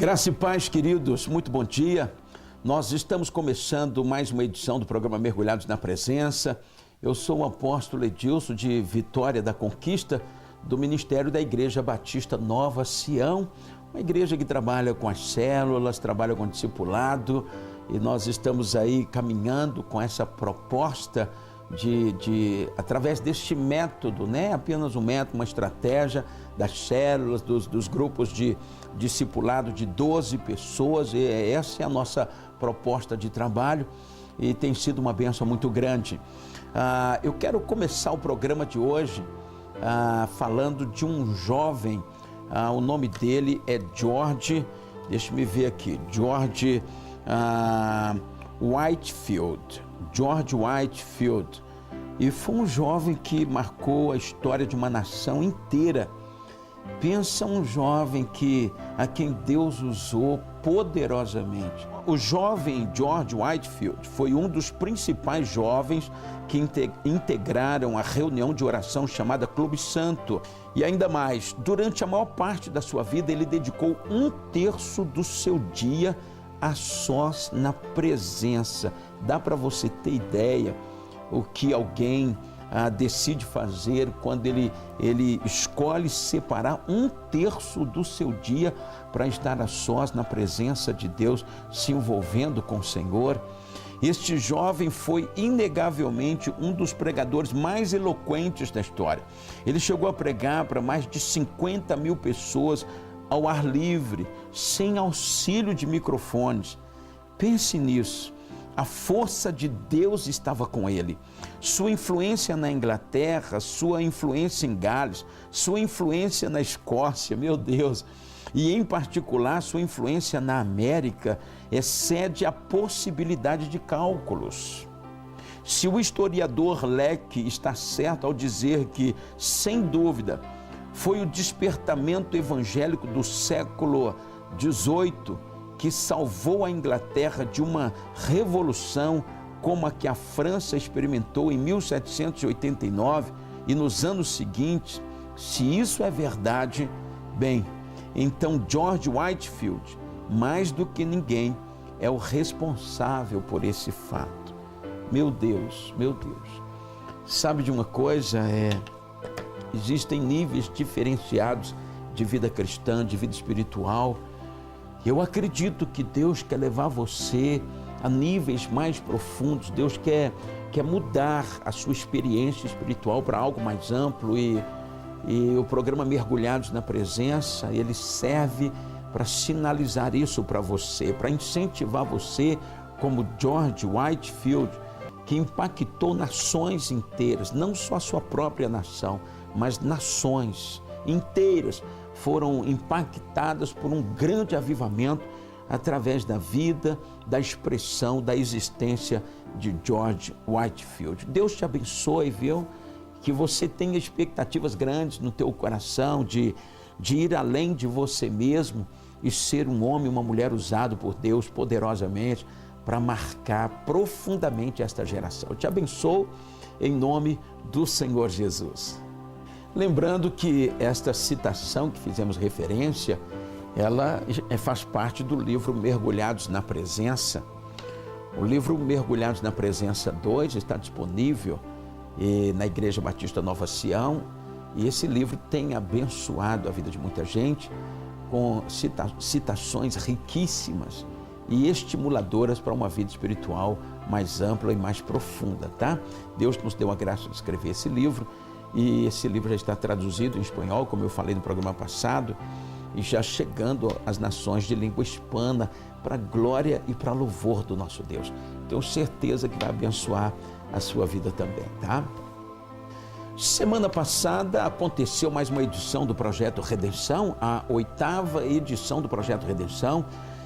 Graça e paz, queridos, muito bom dia. Nós estamos começando mais uma edição do programa Mergulhados na Presença. Eu sou o apóstolo Edilson de Vitória da Conquista, do Ministério da Igreja Batista Nova Sião, uma igreja que trabalha com as células, trabalha com discipulado, e nós estamos aí caminhando com essa proposta através deste método, né? Apenas um método, uma estratégia das células, dos grupos de discipulado de 12 pessoas, e essa é a nossa proposta de trabalho e tem sido uma bênção muito grande. Eu quero começar o programa de hoje falando de um jovem, o nome dele é George, deixa-me ver aqui, George Whitefield. George Whitefield, e foi um jovem que marcou a história de uma nação inteira. Pensa um jovem a quem Deus usou poderosamente. O jovem George Whitefield foi um dos principais jovens que integraram a reunião de oração chamada Clube Santo. E ainda mais, durante a maior parte da sua vida, ele dedicou 1/3 do seu dia a sós na presença. Dá para você ter ideia o que alguém decide fazer quando ele escolhe separar 1/3 do seu dia para estar a sós na presença de Deus, se envolvendo com o Senhor. Este jovem foi inegavelmente um dos pregadores mais eloquentes da história. Ele chegou a pregar para mais de 50 mil pessoas ao ar livre, sem auxílio de microfones. Pense nisso. A força de Deus estava com ele. Sua influência na Inglaterra, sua influência em Gales, sua influência na Escócia, meu Deus, e em particular sua influência na América excede a possibilidade de cálculos. Se o historiador Leque está certo ao dizer que, sem dúvida, foi o despertamento evangélico do século XVIII que salvou a Inglaterra de uma revolução como a que a França experimentou em 1789 e nos anos seguintes. Se isso é verdade, bem, então George Whitefield, mais do que ninguém, é o responsável por esse fato. Meu Deus, meu Deus. Sabe de uma coisa? Existem níveis diferenciados de vida cristã, de vida espiritual. Eu acredito que Deus quer levar você a níveis mais profundos. Deus quer mudar a sua experiência espiritual para algo mais amplo, e o programa Mergulhados na Presença, ele serve para sinalizar isso para você, para incentivar você, como George Whitefield, que impactou nações inteiras, não só a sua própria nação, mas nações inteiras foram impactadas por um grande avivamento através da vida, da expressão, da existência de George Whitefield. Deus te abençoe, viu? Que você tenha expectativas grandes no teu coração de ir além de você mesmo e ser um homem, uma mulher usado por Deus poderosamente para marcar profundamente esta geração. Eu te abençoo em nome do Senhor Jesus. Lembrando que esta citação que fizemos referência, ela faz parte do livro Mergulhados na Presença. O livro Mergulhados na Presença 2 está disponível na Igreja Batista Nova Sião, e esse livro tem abençoado a vida de muita gente com citações riquíssimas e estimuladoras para uma vida espiritual mais ampla e mais profunda, tá? Deus nos deu a graça de escrever esse livro, e esse livro já está traduzido em espanhol, como eu falei no programa passado, e já chegando às nações de língua hispana, para a glória e para louvor do nosso Deus. Tenho certeza que vai abençoar a sua vida também, tá? Semana passada aconteceu mais uma edição do Projeto Redenção, a 8ª edição do Projeto Redenção,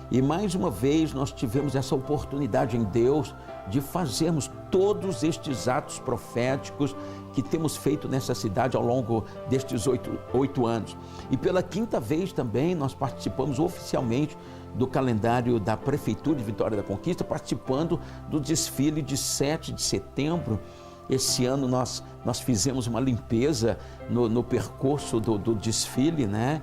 e mais uma vez nós tivemos essa oportunidade em Deus de fazermos todos estes atos proféticos que temos feito nessa cidade ao longo destes 8 anos. E pela 5ª vez também nós participamos oficialmente do calendário da Prefeitura de Vitória da Conquista, participando do desfile de 7 de setembro. Esse ano nós fizemos uma limpeza no percurso do desfile, né?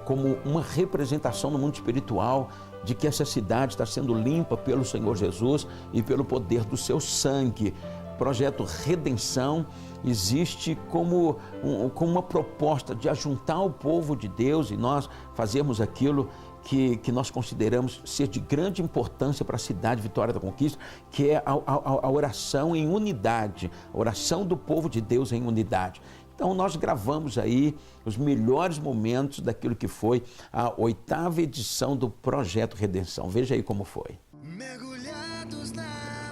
como uma representação no mundo espiritual de que essa cidade está sendo limpa pelo Senhor Jesus e pelo poder do seu sangue. Projeto Redenção existe como uma proposta de ajuntar o povo de Deus e nós fazermos aquilo que nós consideramos ser de grande importância para a cidade Vitória da Conquista, que é a oração em unidade, a oração do povo de Deus em unidade. Então nós gravamos aí os melhores momentos daquilo que foi a 8ª edição do Projeto Redenção. Veja aí como foi. Mergulhados na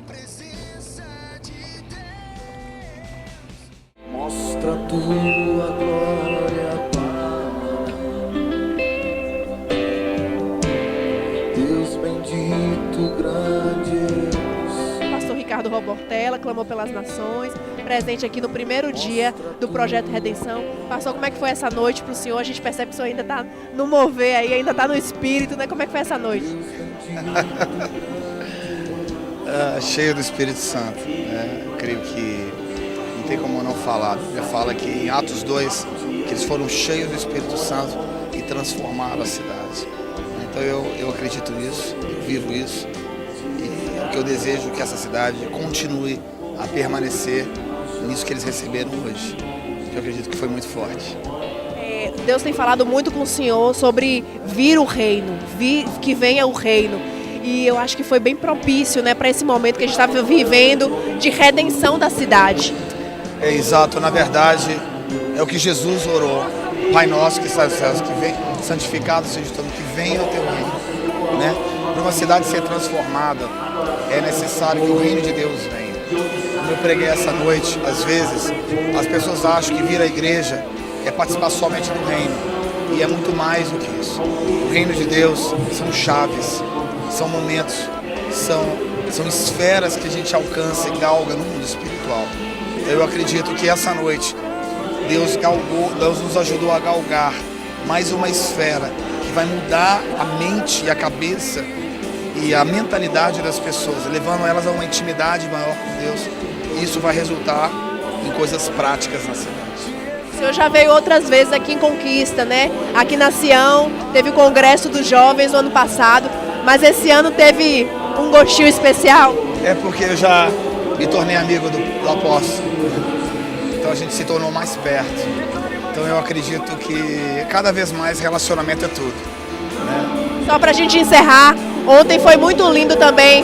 presença de Deus. Mostra a tua glória, Pai. Deus bendito, grande. Pastor Ricardo Robortella clamou pelas nações, presente aqui no primeiro dia do Projeto Redenção. Pastor, como é que foi essa noite para o senhor? A gente percebe que o senhor ainda está no mover aí, ainda está no espírito, né? Como é que foi essa noite? Cheio do Espírito Santo, né? Eu creio que não tem como não falar. A Bíblia fala que em Atos 2, que eles foram cheios do Espírito Santo e transformaram a cidade. Então eu acredito nisso, eu vivo isso. E o que eu desejo é que essa cidade continue a permanecer nisso que eles receberam hoje. Eu acredito que foi muito forte. Deus tem falado muito com o senhor sobre vir o reino, que venha o reino. E eu acho que foi bem propício, né, para esse momento que a gente está vivendo de redenção da cidade. É exato, na verdade, é o que Jesus orou. Pai nosso que está nos céus, que vem, santificado seja todo, que venha o teu reino. Né? Para uma cidade ser transformada, é necessário que o reino de Deus venha. Como eu preguei essa noite, às vezes, as pessoas acham que vir à igreja é participar somente do reino. E é muito mais do que isso. O reino de Deus são chaves, são momentos, são esferas que a gente alcança e galga no mundo espiritual. Então eu acredito que essa noite Deus nos ajudou a galgar mais uma esfera que vai mudar a mente e a cabeça e a mentalidade das pessoas, levando elas a uma intimidade maior com Deus. E isso vai resultar em coisas práticas na cidade. O senhor já veio outras vezes aqui em Conquista, né? Aqui na Sião, teve o Congresso dos Jovens no ano passado, mas esse ano teve um gostinho especial. É porque eu já me tornei amigo do apóstolo, então a gente se tornou mais perto. Então eu acredito que cada vez mais relacionamento é tudo, né? Só pra gente encerrar, ontem foi muito lindo também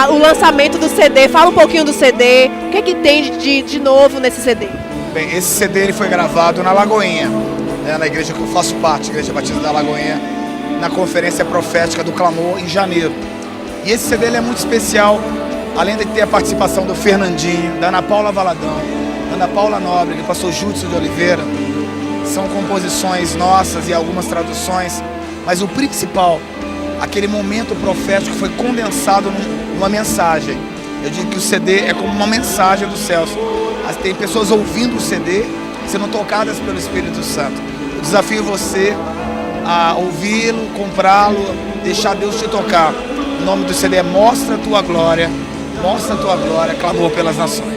o lançamento do CD. Fala um pouquinho do CD, o que é que tem de novo nesse CD? Bem, esse CD ele foi gravado na Lagoinha, né, na igreja que eu faço parte, Igreja Batista da Lagoinha, na conferência profética do Clamor em janeiro. E esse CD ele é muito especial, além de ter a participação do Fernandinho, da Ana Paula Valadão, da Ana Paula Nóbrega, do pastor Júlio de Oliveira. São composições nossas e algumas traduções, mas o principal, aquele momento profético foi condensado numa mensagem. Eu digo que o CD é como uma mensagem dos céus. Tem pessoas ouvindo o CD, sendo tocadas pelo Espírito Santo. Eu desafio você a ouvi-lo, comprá-lo, deixar Deus te tocar. O nome do CD é Mostra a Tua Glória, Clamor pelas Nações.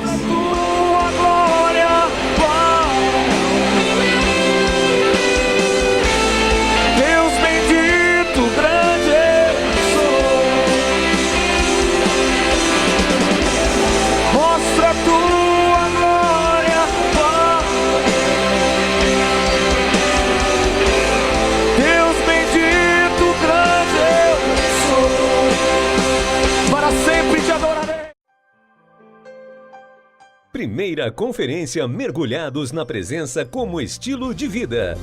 Primeira conferência Mergulhados na Presença como Estilo de Vida.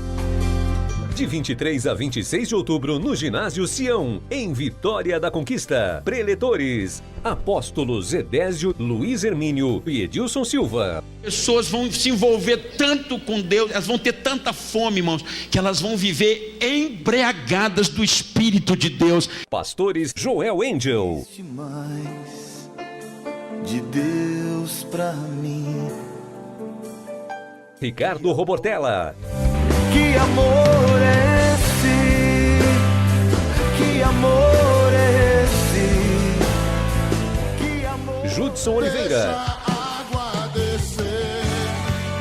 De 23 a 26 de outubro no Ginásio Sião, em Vitória da Conquista. Preletores: Apóstolos Edésio, Luiz Hermínio e Edilson Silva. Pessoas vão se envolver tanto com Deus, elas vão ter tanta fome, irmãos, que elas vão viver embriagadas do Espírito de Deus. Pastores Joel Angel. Mais de Deus pra mim. Ricardo Robortella. Que amor é esse? Que amor é esse? Que amor... Judson Oliveira. Deixa a água descer,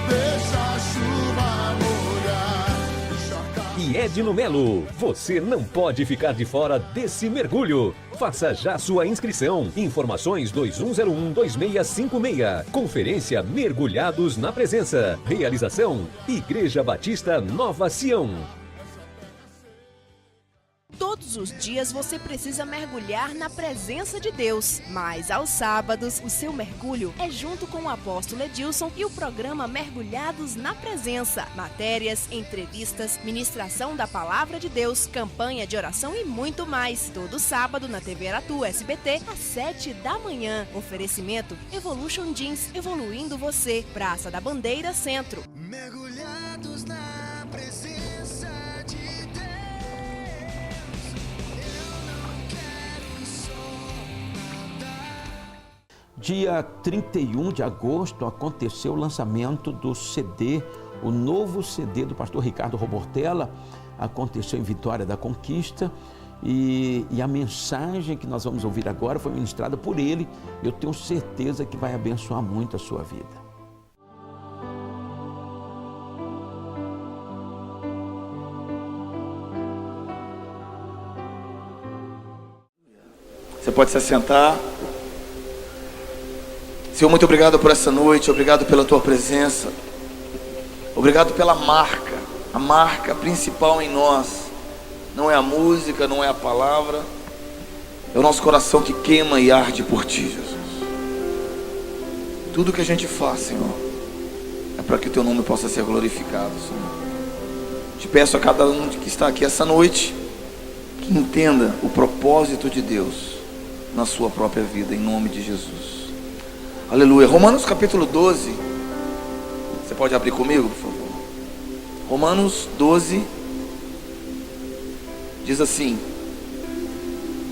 deixa a chuva molhar, encharcar. E Edno Melo. Você não pode ficar de fora desse mergulho. Faça já sua inscrição. Informações 2101-2656. Conferência Mergulhados na Presença. Realização Igreja Batista Nova Sião. Todos os dias você precisa mergulhar na presença de Deus, mas aos sábados o seu mergulho é junto com o apóstolo Edilson e o programa Mergulhados na Presença. Matérias, entrevistas, ministração da Palavra de Deus, campanha de oração e muito mais. Todo sábado na TV Aratu SBT às 7 da manhã. Oferecimento Evolution Jeans, evoluindo você. Praça da Bandeira, Centro. Mergulhados na presença de Deus. Dia 31 de agosto aconteceu o lançamento do CD, o novo CD do pastor Ricardo Robortella, aconteceu em Vitória da Conquista e a mensagem que nós vamos ouvir agora foi ministrada por ele. Eu tenho certeza que vai abençoar muito a sua vida. Você pode se assentar. Senhor, muito obrigado por essa noite, obrigado pela tua presença, obrigado pela marca, a marca principal em nós, não é a música, não é a palavra, é o nosso coração que queima e arde por ti, Jesus. Tudo que a gente faz, Senhor, é para que o teu nome possa ser glorificado, Senhor. Te peço a cada um que está aqui essa noite, que entenda o propósito de Deus na sua própria vida, em nome de Jesus. Aleluia. Romanos capítulo 12. Você pode abrir comigo, por favor? Romanos 12 diz assim: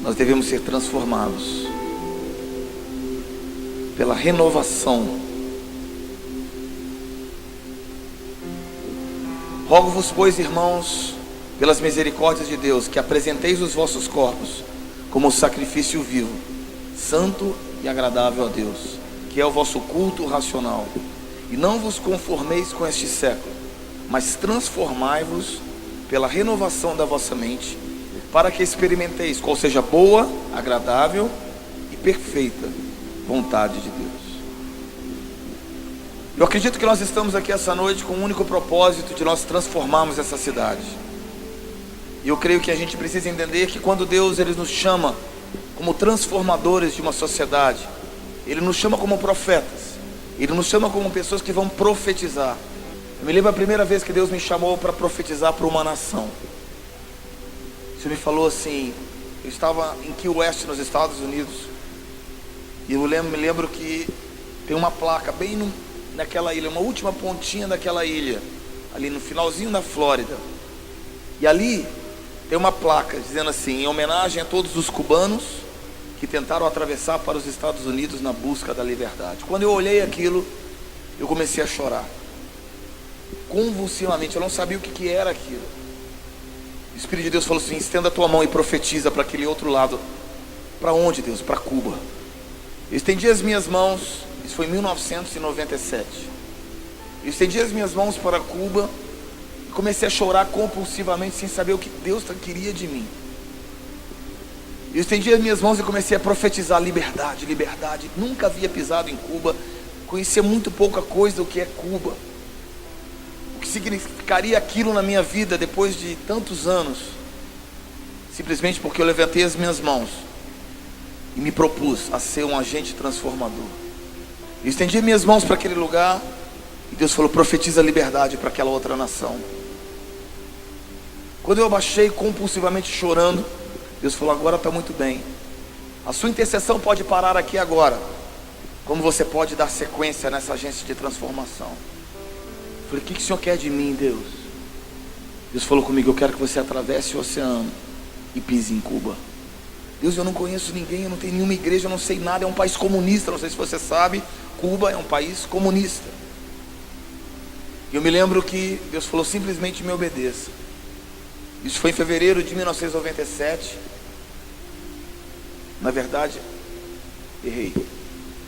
nós devemos ser transformados pela renovação. Rogo-vos, pois, irmãos, pelas misericórdias de Deus, que apresenteis os vossos corpos como sacrifício vivo, santo e agradável a Deus, que é o vosso culto racional. E não vos conformeis com este século, mas transformai-vos pela renovação da vossa mente, para que experimenteis qual seja a boa, agradável e perfeita vontade de Deus. Eu acredito que nós estamos aqui essa noite com o único propósito de nós transformarmos essa cidade. E eu creio que a gente precisa entender que quando Deus ele nos chama como transformadores de uma sociedade, Ele nos chama como profetas, Ele nos chama como pessoas que vão profetizar. Eu me lembro a primeira vez que Deus me chamou para profetizar para uma nação. O Senhor me falou assim, eu estava em Key West, nos Estados Unidos, e eu me lembro que tem uma placa bem naquela ilha, uma última pontinha daquela ilha, ali no finalzinho da Flórida. E ali tem uma placa dizendo assim, em homenagem a todos os cubanos que tentaram atravessar para os Estados Unidos na busca da liberdade. Quando eu olhei aquilo, eu comecei a chorar convulsivamente. Eu não sabia o que era aquilo. O Espírito de Deus falou assim, estenda a tua mão e profetiza para aquele outro lado. Para onde, Deus? Para Cuba. Eu estendi as minhas mãos, isso foi em 1997. Eu estendi as minhas mãos para Cuba e comecei a chorar compulsivamente sem saber o que Deus queria de mim. Eu estendi as minhas mãos e comecei a profetizar liberdade, liberdade. Nunca havia pisado em Cuba, conhecia muito pouca coisa do que é Cuba, o que significaria aquilo na minha vida depois de tantos anos, simplesmente porque eu levantei as minhas mãos e me propus a ser um agente transformador. Eu estendi minhas mãos para aquele lugar e Deus falou, profetiza liberdade para aquela outra nação. Quando eu abaixei compulsivamente chorando, Deus falou, agora está muito bem. A sua intercessão pode parar aqui agora. Como você pode dar sequência nessa agência de transformação? Eu falei, o que o Senhor quer de mim, Deus? Deus falou comigo, eu quero que você atravesse o oceano e pise em Cuba. Deus, eu não conheço ninguém, eu não tenho nenhuma igreja, eu não sei nada, é um país comunista, não sei se você sabe, Cuba é um país comunista. E eu me lembro que Deus falou, simplesmente me obedeça. Isso foi em fevereiro de 1997. Na verdade, errei.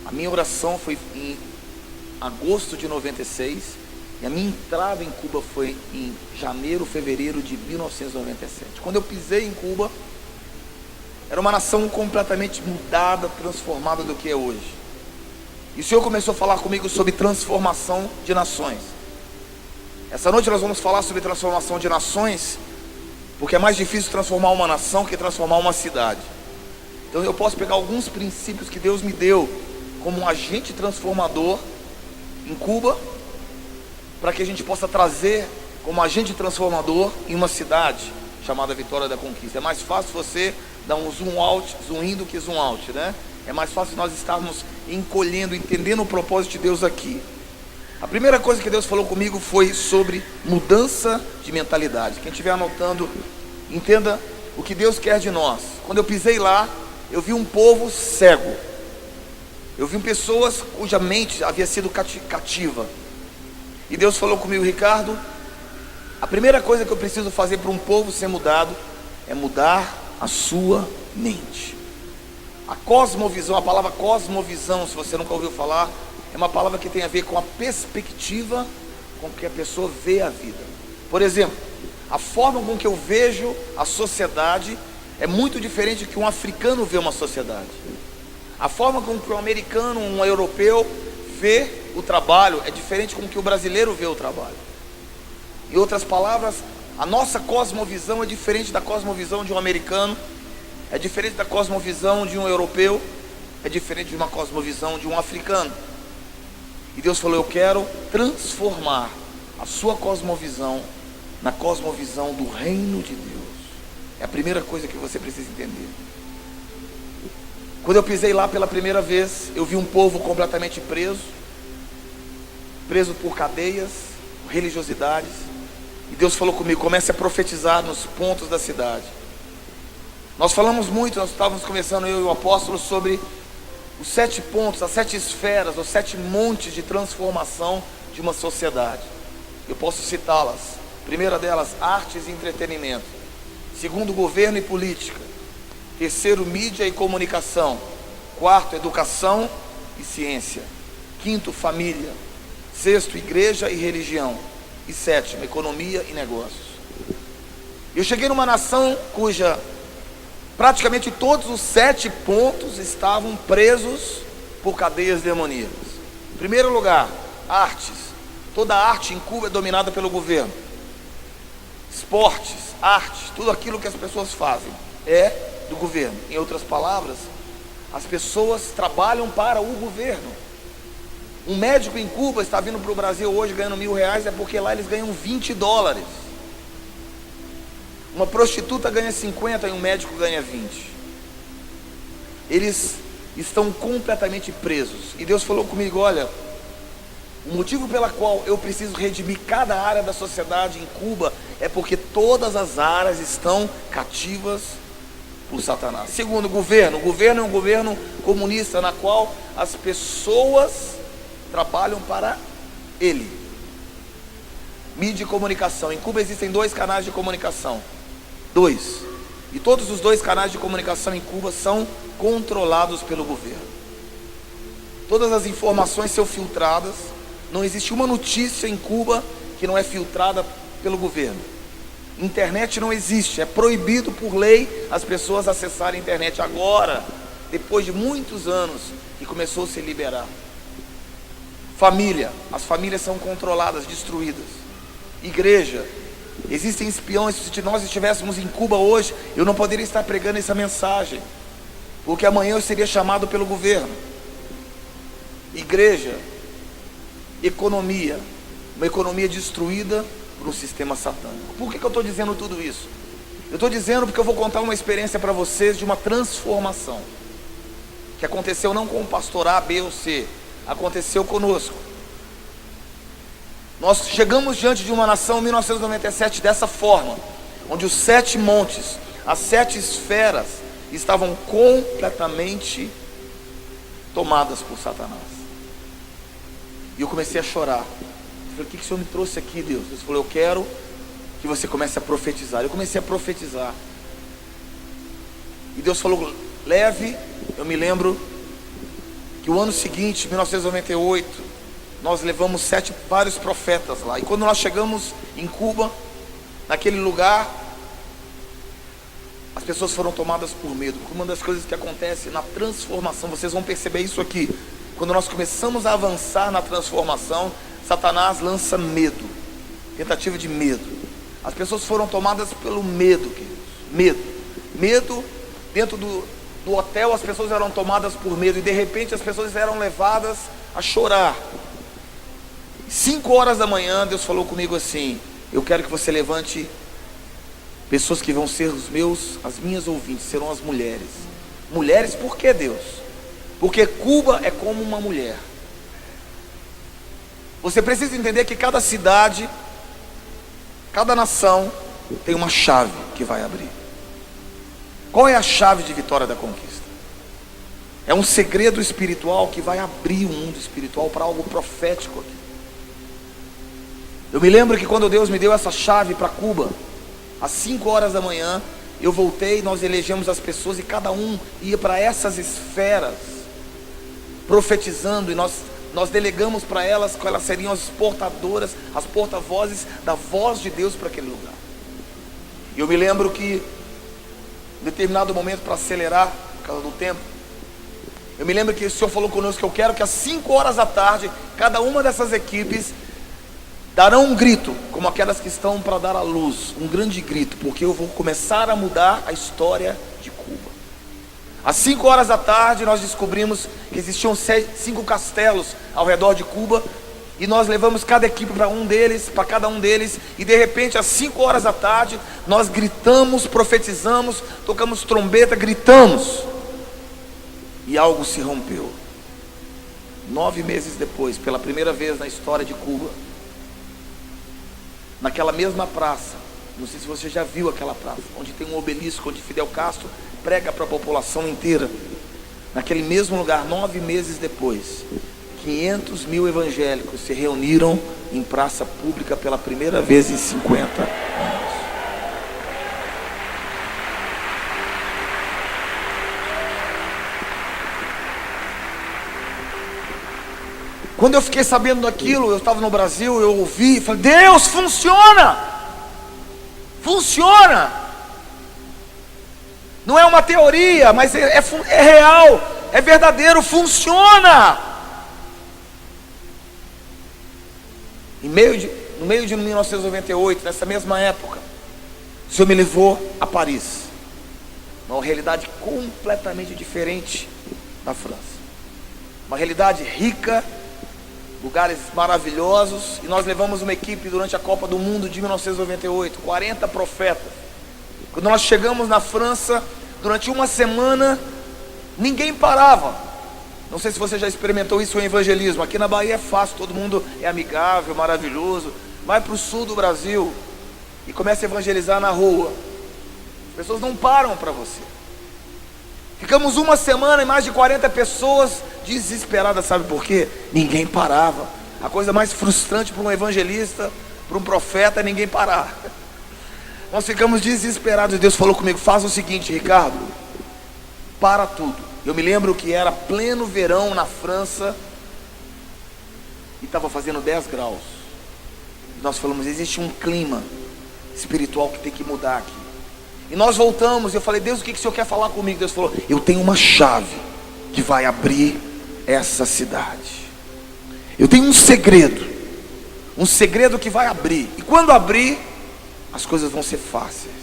A minha oração foi em agosto de 96 E a minha entrada em Cuba foi em janeiro, fevereiro de 1997. Quando eu pisei em Cuba, era uma nação completamente mudada, transformada do que é hoje. E o Senhor começou a falar comigo sobre transformação de nações. Essa noite nós vamos falar sobre transformação de nações, porque é mais difícil transformar uma nação que transformar uma cidade. Então eu posso pegar alguns princípios que Deus me deu como um agente transformador em Cuba, para que a gente possa trazer como agente transformador em uma cidade chamada Vitória da Conquista. É mais fácil você dar um zoom out, zoom in do que zoom out, né? É mais fácil nós estarmos encolhendo, entendendo o propósito de Deus aqui. A primeira coisa que Deus falou comigo foi sobre mudança de mentalidade. Quem estiver anotando, entenda o que Deus quer de nós. Quando eu pisei lá, eu vi um povo cego. Eu vi pessoas cuja mente havia sido cativa. E Deus falou comigo: Ricardo, a primeira coisa que eu preciso fazer para um povo ser mudado é mudar a sua mente. A cosmovisão, a palavra cosmovisão, se você nunca ouviu falar, é uma palavra que tem a ver com a perspectiva com que a pessoa vê a vida. Por exemplo, a forma com que eu vejo a sociedade é muito diferente do que um africano vê uma sociedade. A forma com que um americano, um europeu vê o trabalho é diferente com que o brasileiro vê o trabalho. Em outras palavras, a nossa cosmovisão é diferente da cosmovisão de um americano, é diferente da cosmovisão de um europeu, é diferente de uma cosmovisão de um africano. E Deus falou: eu quero transformar a sua cosmovisão na cosmovisão do reino de Deus. É a primeira coisa que você precisa entender. Quando eu pisei lá pela primeira vez, eu vi um povo completamente preso por cadeias, por religiosidades. E Deus falou comigo: comece a profetizar nos pontos da cidade. Nós falamos muito, nós estávamos conversando, eu e o apóstolo, sobre os 7 pontos, as 7 esferas, os 7 montes de transformação de uma sociedade. Eu posso citá-las. Primeira delas, artes e entretenimento. Segundo, governo e política. Terceiro, mídia e comunicação. Quarto, educação e ciência. Quinto, família. Sexto, igreja e religião. E sétimo, economia e negócios. Eu cheguei numa nação cuja praticamente todos os 7 pontos estavam presos por cadeias demoníacas. Em primeiro lugar, artes. Toda arte em Cuba é dominada pelo governo. Esportes, artes, tudo aquilo que as pessoas fazem é do governo. Em outras palavras, as pessoas trabalham para o governo. Um médico em Cuba está vindo para o Brasil hoje ganhando R$1.000, é porque lá eles ganham $20. Uma prostituta ganha 50 e um médico ganha 20. Eles estão completamente presos. E Deus falou comigo: olha, o motivo pela qual eu preciso redimir cada área da sociedade em Cuba é porque todas as áreas estão cativas por Satanás. Segundo, governo. O governo é um governo comunista, na qual as pessoas trabalham para ele. Mídia e comunicação. Em Cuba existem 2 canais de comunicação. 2. E todos os 2 canais de comunicação em Cuba são controlados pelo governo. Todas as informações são filtradas. Não existe uma notícia em Cuba que não é filtrada pelo governo. Internet não existe, é proibido por lei as pessoas acessarem a internet. Agora, depois de muitos anos, que começou a se liberar. Família, as famílias são controladas, destruídas. Igreja, existem espiões. Se nós estivéssemos em Cuba hoje, eu não poderia estar pregando essa mensagem, porque amanhã eu seria chamado pelo governo. Igreja, economia, uma economia destruída por um sistema satânico. Por que eu estou dizendo tudo isso? Eu estou dizendo porque eu vou contar uma experiência para vocês de uma transformação que aconteceu não com o pastor A, B ou C, aconteceu conosco. Nós chegamos diante de uma nação em 1997 dessa forma, onde os 7 montes, as 7 esferas estavam completamente tomadas por Satanás. E eu comecei a chorar. Eu falei: o que o Senhor me trouxe aqui, Deus? Deus falou: eu quero que você comece a profetizar. Eu comecei a profetizar. E Deus falou: leve. Eu me lembro que o ano seguinte, 1998, nós levamos vários profetas lá. E quando nós chegamos em Cuba, naquele lugar, as pessoas foram tomadas por medo. Uma das coisas que acontece na transformação, vocês vão perceber isso aqui. Quando nós começamos a avançar na transformação, Satanás lança medo, tentativa de medo. As pessoas foram tomadas pelo medo, queridos. Medo. Dentro do hotel, as pessoas eram tomadas por medo. E de repente as pessoas eram levadas a chorar. 5 horas da manhã, Deus falou comigo assim: eu quero que você levante pessoas que vão ser as minhas ouvintes, serão as mulheres. Mulheres, por que, Deus? Porque Cuba é como uma mulher. Você precisa entender que cada cidade, cada nação tem uma chave que vai abrir. Qual é a chave de Vitória da Conquista? É um segredo espiritual que vai abrir o mundo espiritual para algo profético aqui. Eu me lembro que quando Deus me deu essa chave para Cuba, às 5 horas da manhã, eu voltei, nós elegemos as pessoas e cada um ia para essas esferas, profetizando, e nós delegamos para elas que elas seriam as portadoras, as porta-vozes da voz de Deus para aquele lugar. E eu me lembro que, em determinado momento, para acelerar, por causa do tempo, eu me lembro que o Senhor falou conosco que eu quero que às 5 horas da tarde, cada uma dessas equipes darão um grito, como aquelas que estão para dar à luz, um grande grito, porque eu vou começar a mudar a história de Cuba. Às 5 horas da tarde nós descobrimos que existiam 5 castelos ao redor de Cuba, e nós levamos cada equipe para cada um deles, e de repente às 5 horas da tarde nós gritamos, profetizamos, tocamos trombeta, gritamos, e algo se rompeu. 9 meses depois, pela primeira vez na história de Cuba, naquela mesma praça, não sei se você já viu aquela praça, onde tem um obelisco, onde Fidel Castro prega para a população inteira. Naquele mesmo lugar, 9 meses depois, 500 mil evangélicos se reuniram em praça pública pela primeira vez em 50 anos. Quando eu fiquei sabendo daquilo, eu estava no Brasil, eu ouvi e falei: Deus, funciona! Funciona! Não é uma teoria, mas é real, é verdadeiro, funciona! No meio de 1998, nessa mesma época, o Senhor me levou a Paris, uma realidade completamente diferente da França, uma realidade rica, lugares maravilhosos, e nós levamos uma equipe durante a Copa do Mundo de 1998, 40 profetas. Quando nós chegamos na França, durante uma semana, ninguém parava. Não sei se você já experimentou isso em evangelismo. Aqui na Bahia é fácil, todo mundo é amigável, maravilhoso. Vai para o sul do Brasil e começa a evangelizar na rua. As pessoas não param para você. Ficamos uma semana e mais de 40 pessoas desesperadas, sabe por quê? Ninguém parava. A coisa mais frustrante para um evangelista, para um profeta, é ninguém parar. Nós ficamos desesperados e Deus falou comigo: faz o seguinte, Ricardo, para tudo. Eu me lembro que era pleno verão na França e estava fazendo 10 graus. Nós falamos: existe um clima espiritual que tem que mudar aqui. E nós voltamos, e eu falei: Deus, o que o Senhor quer falar comigo? Deus falou: eu tenho uma chave que vai abrir essa cidade. Eu tenho um segredo que vai abrir, e quando abrir, as coisas vão ser fáceis.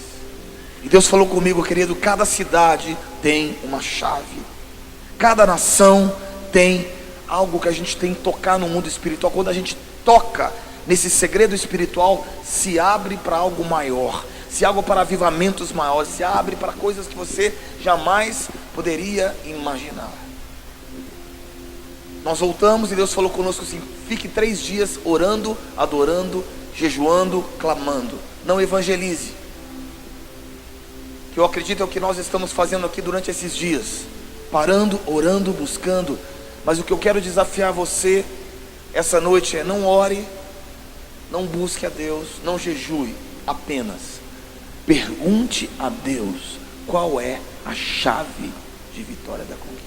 E Deus falou comigo: querido, cada cidade tem uma chave, cada nação tem algo que a gente tem que tocar no mundo espiritual. Quando a gente toca nesse segredo espiritual, se abre para algo maior, se abre para avivamentos maiores, se abre para coisas que você jamais poderia imaginar. Nós voltamos e Deus falou conosco assim: fique 3 dias orando, adorando, jejuando, clamando. Não evangelize. Que eu acredito é o que nós estamos fazendo aqui durante esses dias, parando, orando, buscando. Mas o que eu quero desafiar você essa noite é: não ore, não busque a Deus, não jejue, apenas pergunte a Deus qual é a chave de Vitória da Conquista.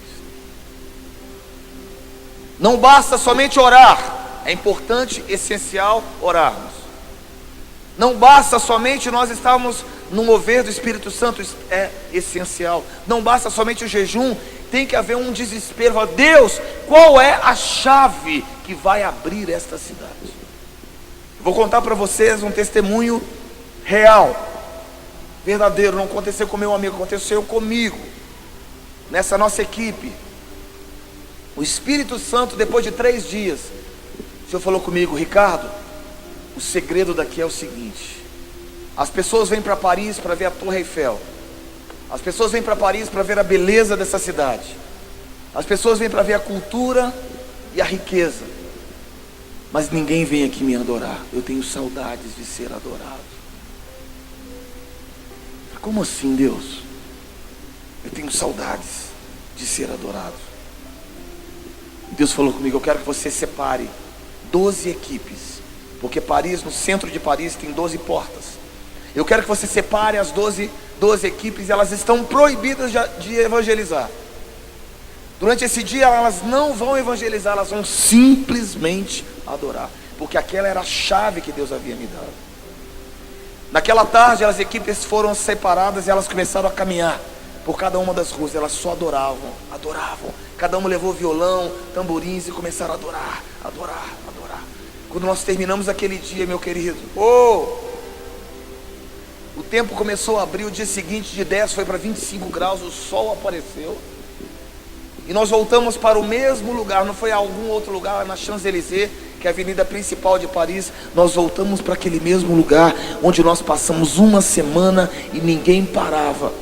Não basta somente orar, é importante, essencial orarmos. Não basta somente nós estarmos no mover do Espírito Santo, isso é essencial. Não basta somente o jejum, tem que haver um desespero. Deus, qual é a chave que vai abrir esta cidade? Vou contar para vocês um testemunho real, verdadeiro. Não aconteceu com meu amigo, aconteceu comigo, nessa nossa equipe. O Espírito Santo, depois de 3 dias, o Senhor falou comigo: Ricardo, o segredo daqui é o seguinte: as pessoas vêm para Paris para ver a Torre Eiffel, as pessoas vêm para Paris para ver a beleza dessa cidade, as pessoas vêm para ver a cultura e a riqueza, mas ninguém vem aqui me adorar. Eu tenho saudades de ser adorado. Como assim, Deus? Eu tenho saudades de ser adorado. Deus falou comigo: eu quero que você separe 12 equipes, porque Paris, no centro de Paris, tem 12 portas. Eu quero que você separe as 12 equipes, e elas estão proibidas de evangelizar. Durante esse dia elas não vão evangelizar, elas vão simplesmente adorar, porque aquela era a chave que Deus havia me dado. Naquela tarde as equipes foram separadas e elas começaram a caminhar por cada uma das ruas. Elas só adoravam, adoravam. Cada uma levou violão, tamborins e começaram a adorar, adorar, adorar. Quando nós terminamos aquele dia, meu querido, o tempo começou a abrir. O dia seguinte, de 10 foi para 25 graus, o sol apareceu. E nós voltamos para o mesmo lugar, não foi a algum outro lugar, na Champs-Élysées, que é a avenida principal de Paris. Nós voltamos para aquele mesmo lugar, onde nós passamos uma semana e ninguém parava.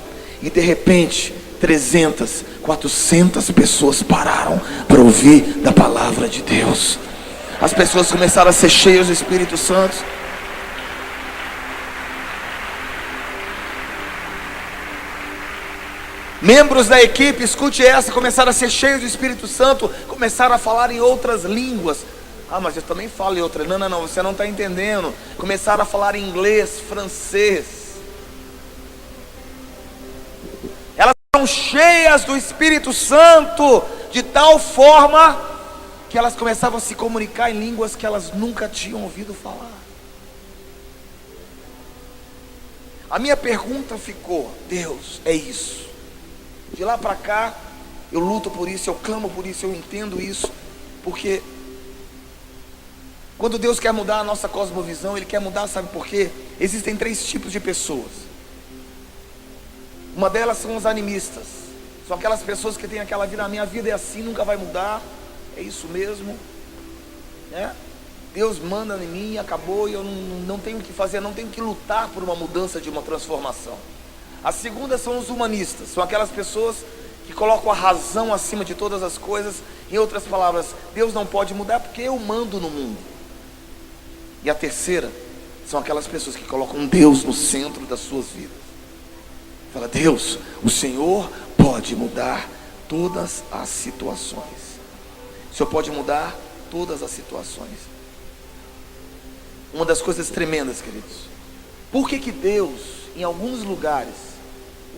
E de repente, 300, 400 pessoas pararam para ouvir da palavra de Deus. As pessoas começaram a ser cheias do Espírito Santo. Membros da equipe, escute essa, começaram a ser cheios do Espírito Santo, começaram a falar em outras línguas. Ah, mas eu também falo em outras. Não, você não está entendendo. Começaram a falar em inglês, francês. Elas eram cheias do Espírito Santo, de tal forma que elas começavam a se comunicar em línguas que elas nunca tinham ouvido falar. A minha pergunta ficou: Deus, é isso? De lá para cá, eu luto por isso, eu clamo por isso, eu entendo isso, porque quando Deus quer mudar a nossa cosmovisão, Ele quer mudar, sabe por quê? Existem 3 tipos de pessoas. Uma delas são os animistas, são aquelas pessoas que têm aquela vida: a minha vida é assim, nunca vai mudar, é isso mesmo, né? Deus manda em mim, acabou, e eu não tenho o que fazer, não tenho que lutar por uma mudança, de uma transformação. A segunda são os humanistas, são aquelas pessoas que colocam a razão acima de todas as coisas. Em outras palavras, Deus não pode mudar porque eu mando no mundo. E a terceira são aquelas pessoas que colocam Deus no centro das suas vidas. Fala: Deus, o Senhor pode mudar todas as situações. O Senhor pode mudar todas as situações. Uma das coisas tremendas, queridos, por que Deus, em alguns lugares,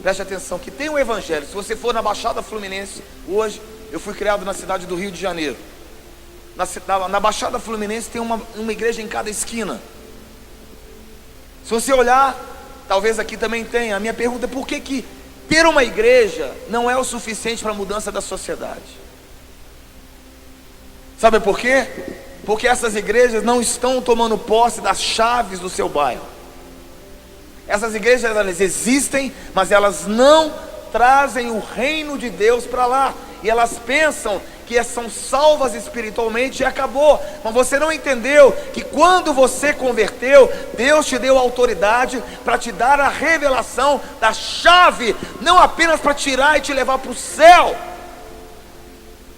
preste atenção, que tem um evangelho. Se você for na Baixada Fluminense, hoje, eu fui criado na cidade do Rio de Janeiro. Na Baixada Fluminense tem uma igreja em cada esquina. Se você olhar, talvez aqui também tenha. A minha pergunta é: por que ter uma igreja não é o suficiente para a mudança da sociedade? Sabe por quê? Porque essas igrejas não estão tomando posse das chaves do seu bairro. Essas igrejas, elas existem, mas elas não trazem o reino de Deus para lá. E elas pensam que são salvas espiritualmente e acabou. Mas você não entendeu que quando você converteu, Deus te deu autoridade para te dar a revelação da chave, não apenas para tirar e te levar para o céu,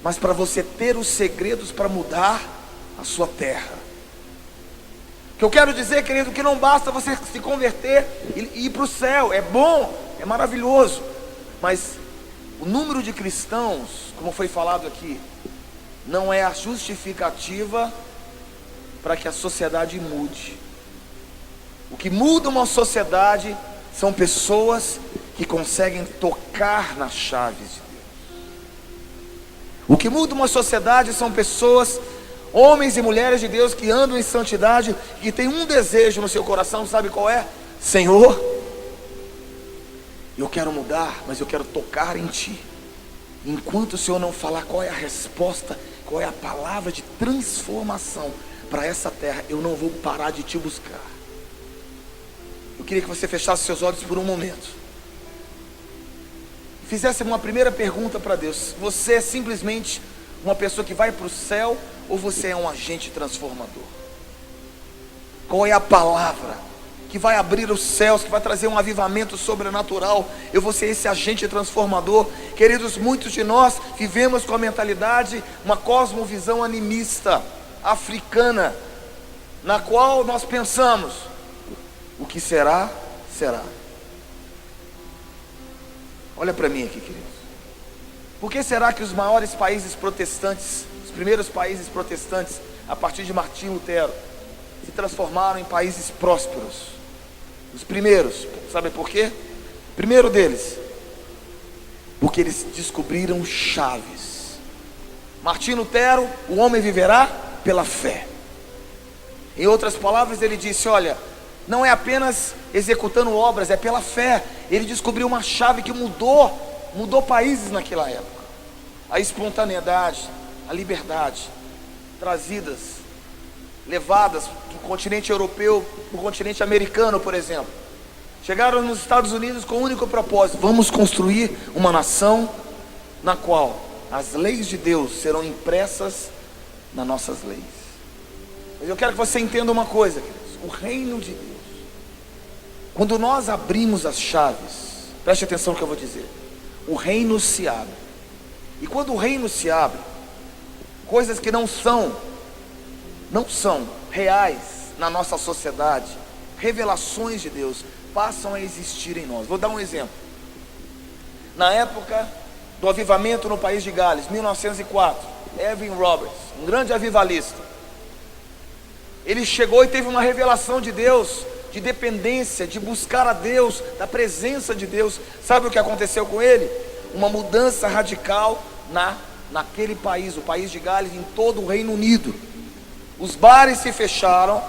mas para você ter os segredos para mudar a sua terra. O que eu quero dizer, querido, que não basta você se converter e ir para o céu. É bom, é maravilhoso, mas o número de cristãos, como foi falado aqui, não é a justificativa para que a sociedade mude. O que muda uma sociedade são pessoas que conseguem tocar nas chaves de Deus. O que muda uma sociedade são pessoas Homens e mulheres de Deus que andam em santidade, que tem um desejo no seu coração, sabe qual é? Senhor, eu quero mudar, mas eu quero tocar em Ti. Enquanto o Senhor não falar qual é a resposta, qual é a palavra de transformação para essa terra, eu não vou parar de Te buscar. Eu queria que você fechasse seus olhos por um momento. Fizesse uma primeira pergunta para Deus. Você é simplesmente uma pessoa que vai para o céu, ou você é um agente transformador? Qual é a palavra que vai abrir os céus, que vai trazer um avivamento sobrenatural? Eu vou ser esse agente transformador. Queridos, muitos de nós vivemos com a mentalidade, uma cosmovisão animista, africana, na qual nós pensamos: o que será, será. Olha para mim aqui, queridos. Por que será que os maiores países protestantes, os primeiros países protestantes, a partir de Martim Lutero, se transformaram em países prósperos? Os primeiros, sabe por quê? Primeiro deles, porque eles descobriram chaves. Martim Lutero: o homem viverá pela fé. Em outras palavras, ele disse: olha, não é apenas executando obras, é pela fé. Ele descobriu uma chave que mudou países naquela época. A espontaneidade, a liberdade, levadas do continente europeu para o continente americano, por exemplo. Chegaram nos Estados Unidos com o único propósito: vamos construir uma nação na qual as leis de Deus serão impressas nas nossas leis. Mas eu quero que você entenda uma coisa, queridos. O reino de Deus, quando nós abrimos as chaves, preste atenção no que eu vou dizer, o reino se abre. E quando o reino se abre, coisas que não são reais na nossa sociedade, revelações de Deus, passam a existir em nós. Vou dar um exemplo. Na época do avivamento no país de Gales, 1904, Evan Roberts, um grande avivalista, ele chegou e teve uma revelação de Deus, de dependência, de buscar a Deus, da presença de Deus. Sabe o que aconteceu com ele? Uma mudança radical naquele país, o país de Gales, em todo o Reino Unido. Os bares se fecharam,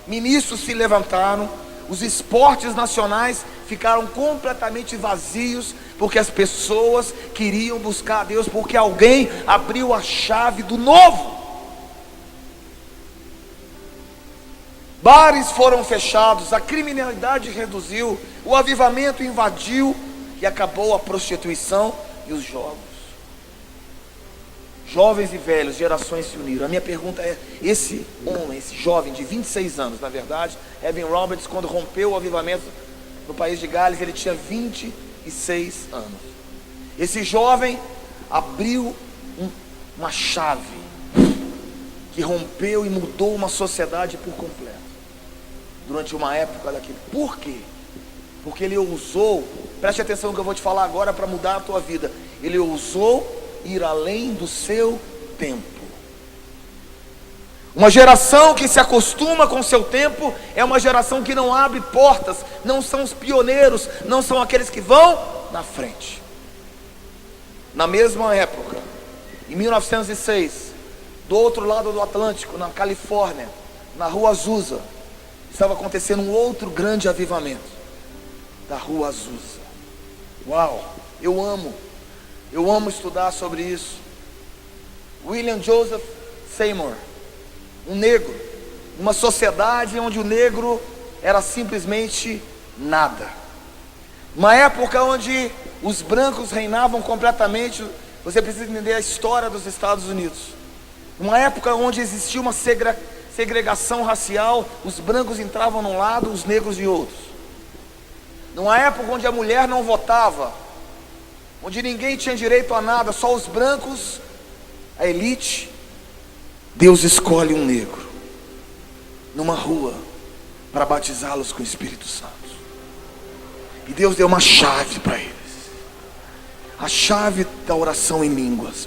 ministros se levantaram, os esportes nacionais ficaram completamente vazios, porque as pessoas queriam buscar a Deus, porque alguém abriu a chave do novo. Bares foram fechados, a criminalidade reduziu, o avivamento invadiu e acabou a prostituição e os jogos. Jovens e velhos, gerações se uniram. A minha pergunta é: esse homem, esse jovem de 26 anos, na verdade, Evan Roberts, quando rompeu o avivamento no país de Gales, ele tinha 26 anos. Esse jovem abriu uma chave que rompeu e mudou uma sociedade por completo, durante uma época daquele. Por quê? Porque ele ousou, preste atenção no que eu vou te falar agora para mudar a tua vida. Ele ousou ir além do seu tempo. Uma geração que se acostuma com o seu tempo é uma geração que não abre portas, não são os pioneiros, não são aqueles que vão na frente. Na mesma época, em 1906, do outro lado do Atlântico, na Califórnia, na Rua Azusa, estava acontecendo um outro grande avivamento da Rua Azusa. Uau, eu amo estudar sobre isso. William Joseph Seymour, um negro, uma sociedade onde o negro era simplesmente nada. Uma época onde os brancos reinavam completamente. Você precisa entender a história dos Estados Unidos. Uma época onde existia uma segregação racial, os brancos entravam num lado, os negros de outros. Numa época onde a mulher não votava, onde ninguém tinha direito a nada, só os brancos, a elite. Deus escolhe um negro numa rua para batizá-los com o Espírito Santo. E Deus deu uma chave para eles, a chave da oração em línguas.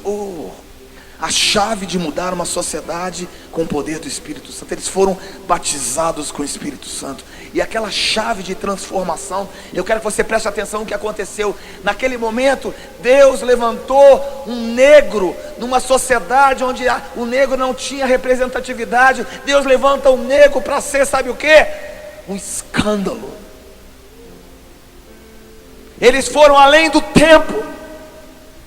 a chave de mudar uma sociedade com o poder do Espírito Santo. Eles foram batizados com o Espírito Santo. E aquela chave de transformação, eu quero que você preste atenção no que aconteceu. Naquele momento, Deus levantou um negro numa sociedade onde o negro não tinha representatividade. Deus levanta um negro para ser, sabe o quê? Um escândalo. Eles foram além do tempo.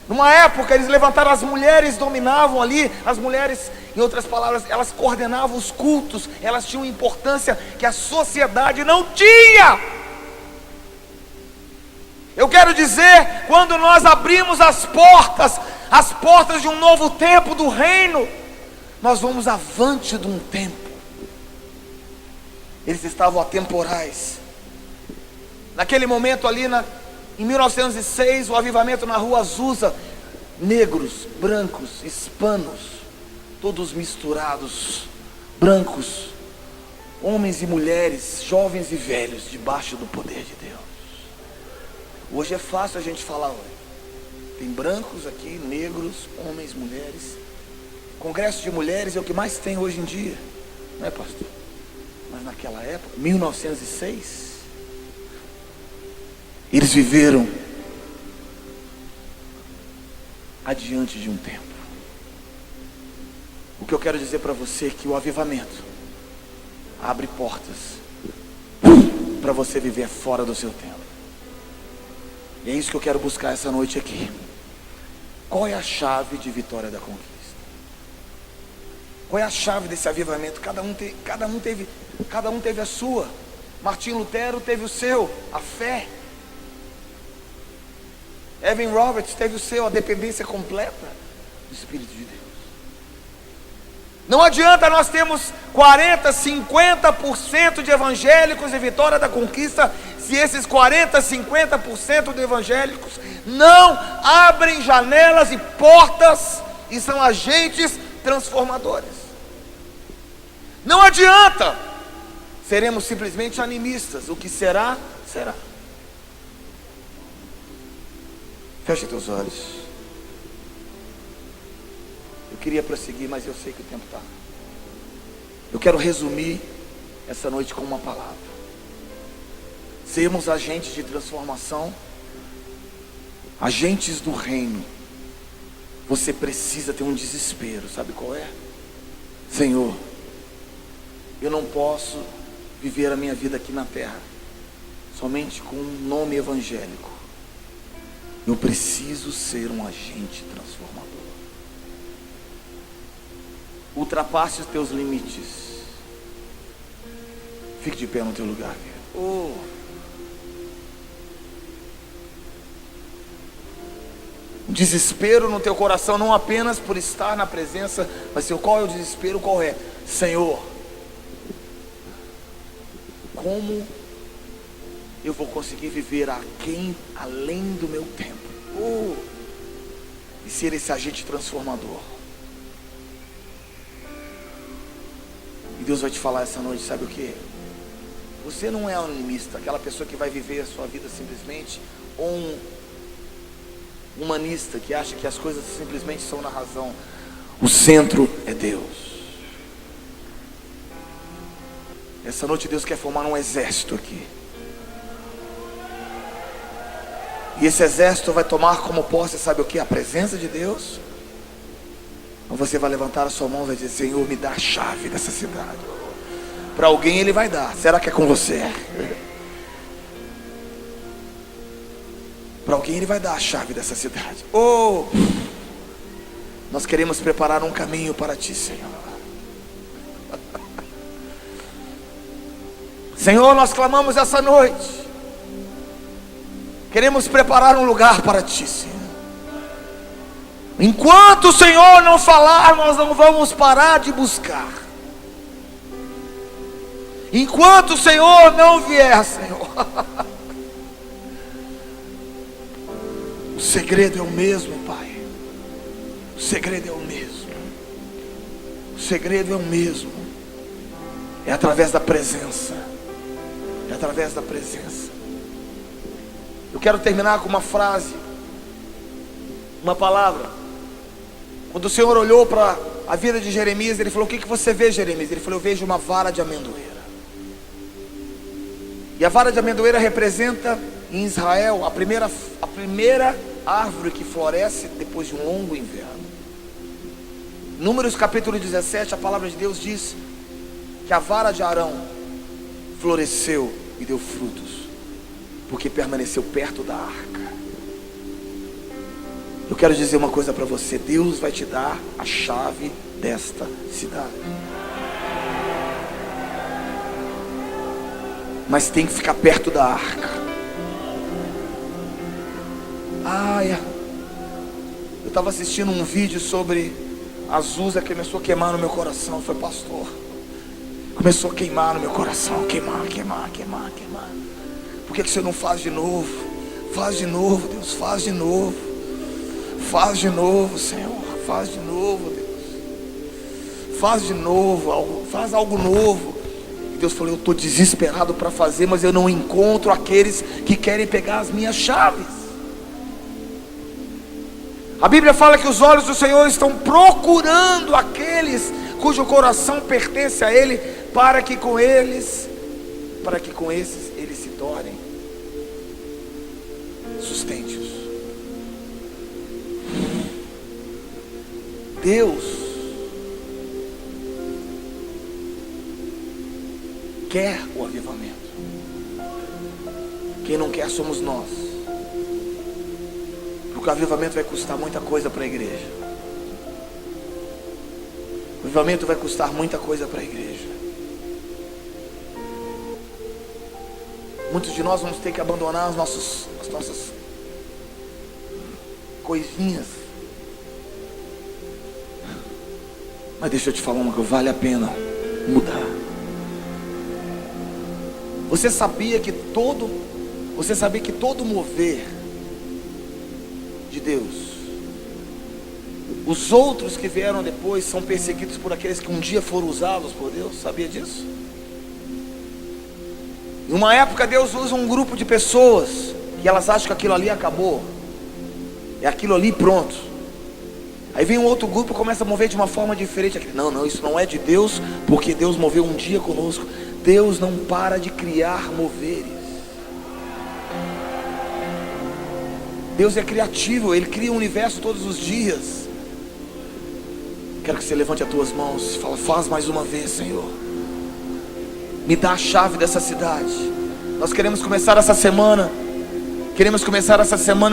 Numa época eles levantaram, as mulheres dominavam ali, as mulheres, em outras palavras, elas coordenavam os cultos, elas tinham importância que a sociedade não tinha. Eu quero dizer, quando nós abrimos as portas de um novo tempo do reino, nós vamos avante de um tempo. Eles estavam atemporais. Naquele momento ali, em 1906, o avivamento na rua Azusa, negros, brancos, hispanos, todos misturados, brancos, homens e mulheres, jovens e velhos, debaixo do poder de Deus. Hoje é fácil a gente falar, tem brancos aqui, negros, homens, mulheres. Congresso de mulheres é o que mais tem hoje em dia, não é, pastor? Mas naquela época, 1906, eles viveram adiante de um tempo. O que eu quero dizer para você é que o avivamento abre portas para você viver fora do seu tempo. E é isso que eu quero buscar essa noite aqui. Qual é a chave de Vitória da Conquista? Qual é a chave desse avivamento? Cada um teve a sua. Martim Lutero teve o seu, a fé. Evan Roberts teve o seu, a dependência completa do Espírito de Deus. Não adianta nós termos 40%, 50% de evangélicos em Vitória da Conquista, se esses 40%, 50% de evangélicos não abrem janelas e portas e são agentes transformadores. Não adianta, seremos simplesmente animistas. O que será, será. Feche teus olhos. Eu queria prosseguir, mas eu sei que o tempo está. Eu quero resumir essa noite com uma palavra. Sermos agentes de transformação, agentes do reino. Você precisa ter um desespero, sabe qual é? Senhor, eu não posso viver a minha vida aqui na terra somente com um nome evangélico. Eu preciso ser um agente transformador. Ultrapasse os teus limites. Fique de pé no teu lugar. Desespero no teu coração, não apenas por estar na presença, mas qual é o desespero? Qual é? Senhor, como eu vou conseguir viver além do meu tempo? E ser esse agente transformador. E Deus vai te falar essa noite, sabe o que? Você não é animista, aquela pessoa que vai viver a sua vida simplesmente, ou um humanista que acha que as coisas simplesmente são na razão. O centro é Deus. Essa noite Deus quer formar um exército aqui. E esse exército vai tomar como posse, sabe o que? A presença de Deus. Então você vai levantar a sua mão e vai dizer: Senhor, me dá a chave dessa cidade. Para alguém Ele vai dar. Será que é com você? Para alguém Ele vai dar a chave dessa cidade. Nós queremos preparar um caminho para Ti, Senhor. Senhor, nós clamamos essa noite. Queremos preparar um lugar para Ti, Senhor. Enquanto o Senhor não falar, nós não vamos parar de buscar. Enquanto o Senhor não vier, Senhor. O segredo é o mesmo, Pai. O segredo é o mesmo. O segredo é o mesmo. É através da presença. É através da presença. Eu quero terminar com uma frase, uma palavra. Quando o Senhor olhou para a vida de Jeremias, Ele falou: o que você vê, Jeremias? Ele falou: eu vejo uma vara de amendoeira. E a vara de amendoeira representa em Israel a primeira árvore que floresce depois de um longo inverno. Números capítulo 17, a palavra de Deus diz que a vara de Arão floresceu e deu frutos, porque permaneceu perto da arca. Eu quero dizer uma coisa para você: Deus vai te dar a chave desta cidade, mas tem que ficar perto da arca. Eu estava assistindo um vídeo sobre Azusa, começou a queimar no meu coração. Foi pastor, começou a queimar no meu coração, queimar. Por que você não faz de novo? Faz de novo, Deus, faz de novo. Faz de novo, Senhor, faz de novo, Deus. Faz de novo, faz algo novo. E Deus falou: eu estou desesperado para fazer, mas eu não encontro aqueles que querem pegar as minhas chaves. A Bíblia fala que os olhos do Senhor estão procurando aqueles cujo coração pertence a Ele, para que com esses Ele se tornem sustente-os. Deus quer o avivamento. Quem não quer somos nós. Porque o avivamento vai custar muita coisa para a igreja. O avivamento vai custar muita coisa para a igreja. Muitos de nós vamos ter que abandonar as nossas coisinhas. Mas deixa eu te falar uma coisa: vale a pena mudar. Você sabia que todo mover de Deus, os outros que vieram depois são perseguidos por aqueles que um dia foram usados por Deus? Sabia disso? Em uma época Deus usa um grupo de pessoas que elas acham que aquilo ali acabou, é aquilo ali, pronto. Aí vem um outro grupo e começa a mover de uma forma diferente. Não, isso não é de Deus, porque Deus moveu um dia conosco. Deus não para de criar moveres. Deus é criativo, Ele cria o universo todos os dias. Quero que você levante as tuas mãos e fala: faz mais uma vez, Senhor. Me dá a chave dessa cidade. Nós queremos começar essa semana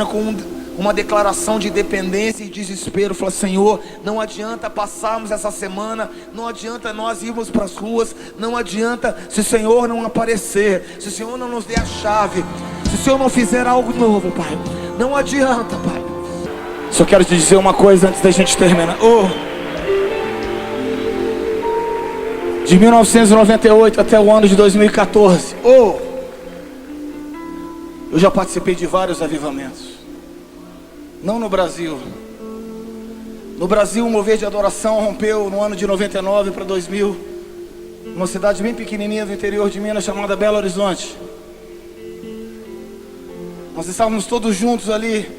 com uma declaração de dependência e desespero. Fala: Senhor, não adianta passarmos essa semana, não adianta nós irmos para as ruas, não adianta se o Senhor não aparecer, se o Senhor não nos der a chave, se o Senhor não fizer algo novo, Pai, não adianta, Pai. Só quero te dizer uma coisa antes da gente terminar. De 1998 até o ano de 2014, eu já participei de vários avivamentos. Não no Brasil. No Brasil, o mover de adoração rompeu no ano de 99 para 2000, numa cidade bem pequenininha do interior de Minas, chamada Belo Horizonte. Nós estávamos todos juntos ali,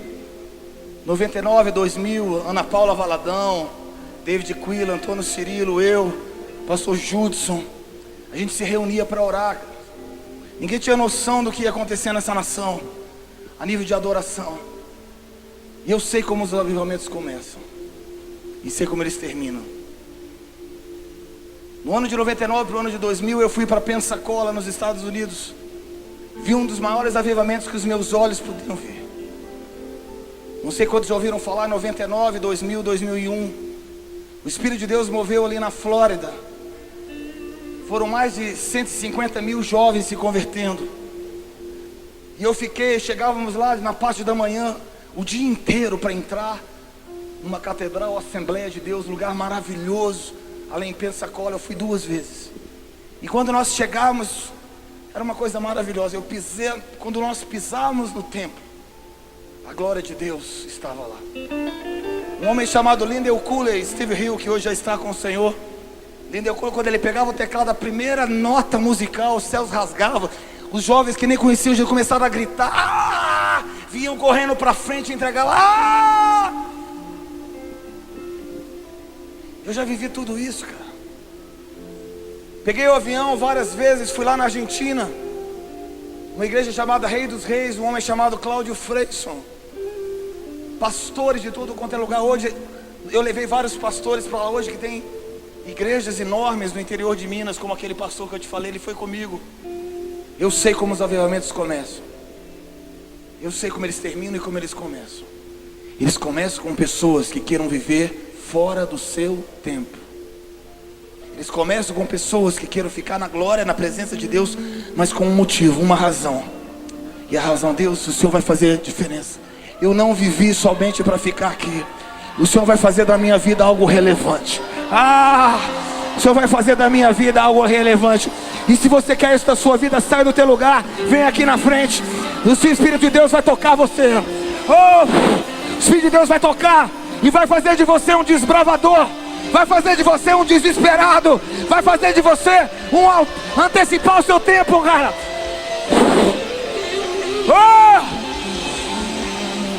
99, 2000, Ana Paula Valadão, David Quila, Antônio Cirilo, eu, pastor Judson. A gente se reunia para orar. Ninguém tinha noção do que ia acontecer nessa nação, a nível de adoração. E eu sei como os avivamentos começam, e sei como eles terminam. No ano de 99 para o ano de 2000, eu fui para Pensacola, nos Estados Unidos. Vi um dos maiores avivamentos que os meus olhos podiam ver. Não sei quantos já ouviram falar, 99, 2000, 2001. O Espírito de Deus moveu ali na Flórida. Foram mais de 150 mil jovens se convertendo. E eu chegávamos lá na parte da manhã, o dia inteiro para entrar numa catedral, Assembleia de Deus, lugar maravilhoso. Além em Pensacola, eu fui 2 vezes. E quando nós chegamos, era uma coisa maravilhosa. Quando nós pisamos no templo, a glória de Deus estava lá. Um homem chamado Lyndale Cooley, Steve Hill, que hoje já está com o Senhor. Lyndale Cooley, quando ele pegava o teclado, a primeira nota musical, os céus rasgavam. Os jovens que nem conheciam já começaram a gritar, vinham correndo para frente e entregar. Eu já vivi tudo isso, cara. Peguei o avião várias vezes, fui lá na Argentina, uma igreja chamada Rei dos Reis, um homem chamado Cláudio Freyson. Pastores de tudo quanto é lugar. Hoje eu levei vários pastores para lá hoje, que tem igrejas enormes no interior de Minas, como aquele pastor que eu te falei, ele foi comigo. Eu sei como os avivamentos começam. Eu sei como eles terminam e como eles começam. Eles começam com pessoas que queiram viver fora do seu tempo. Eles começam com pessoas que queiram ficar na glória, na presença de Deus, mas com um motivo, uma razão. E a razão, Deus, o Senhor vai fazer diferença. Eu não vivi somente para ficar aqui. O Senhor vai fazer da minha vida algo relevante. O Senhor vai fazer da minha vida algo relevante. E se você quer isso da sua vida, sai do teu lugar, vem aqui na frente. O Espírito de Deus vai tocar você. O Espírito de Deus vai tocar e vai fazer de você um desbravador. Vai fazer de você um desesperado. Vai fazer de você antecipar o seu tempo, cara.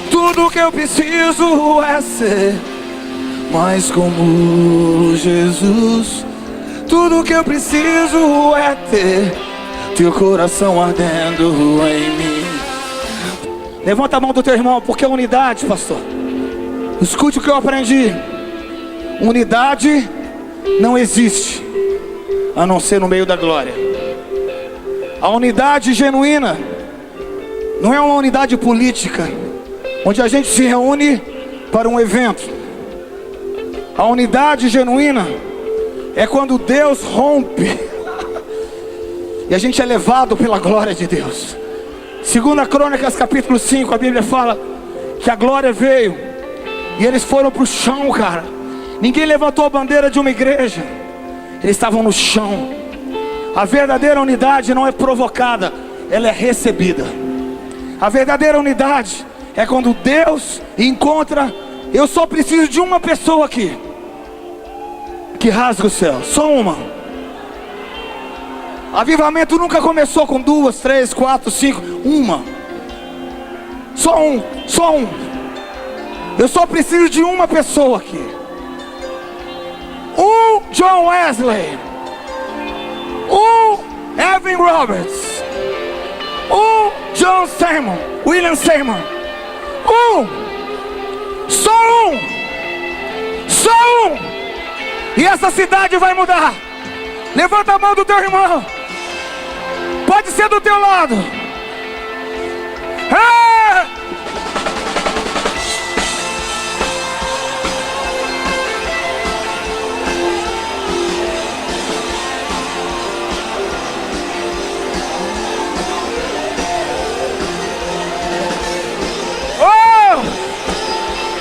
Tudo que eu preciso é ser mais como Jesus. Tudo que eu preciso é ter teu coração ardendo em mim. Levanta a mão do teu irmão, porque é unidade, pastor. Escute o que eu aprendi. Unidade não existe a não ser no meio da glória. A unidade genuína não é uma unidade política, onde a gente se reúne para um evento. A unidade genuína é quando Deus rompe e a gente é levado pela glória de Deus. 2 Crônicas capítulo 5, a Bíblia fala que a glória veio e eles foram para o chão, cara. Ninguém levantou a bandeira de uma igreja, eles estavam no chão. A verdadeira unidade não é provocada, ela é recebida. A verdadeira unidade é quando Deus encontra. Eu só preciso de uma pessoa aqui que rasga o céu, só uma. Avivamento nunca começou com 2, 3, 4, 5, uma. Só um. Eu só preciso de uma pessoa aqui. John Wesley, Evan Roberts, John Simon, William Simon. Só um. E essa cidade vai mudar. Levanta a mão do teu irmão. Pode ser do teu lado.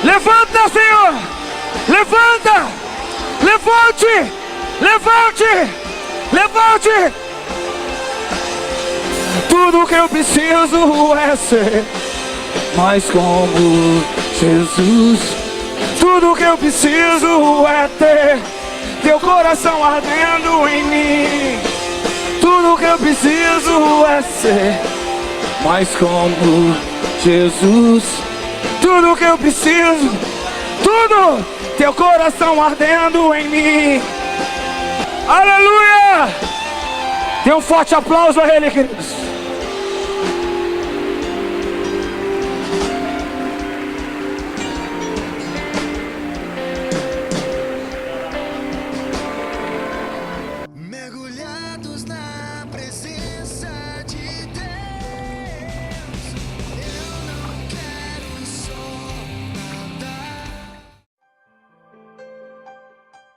Levanta, Senhor! Levanta! Levante! Tudo que eu preciso é ser mais como Jesus. Tudo que eu preciso é ter teu coração ardendo em mim. Tudo que eu preciso é ser mais como Jesus. Tudo que eu preciso, tudo, teu coração ardendo em mim. Aleluia! Dê um forte aplauso a ele, queridos. Mergulhados na presença de Deus, eu não quero só nadar.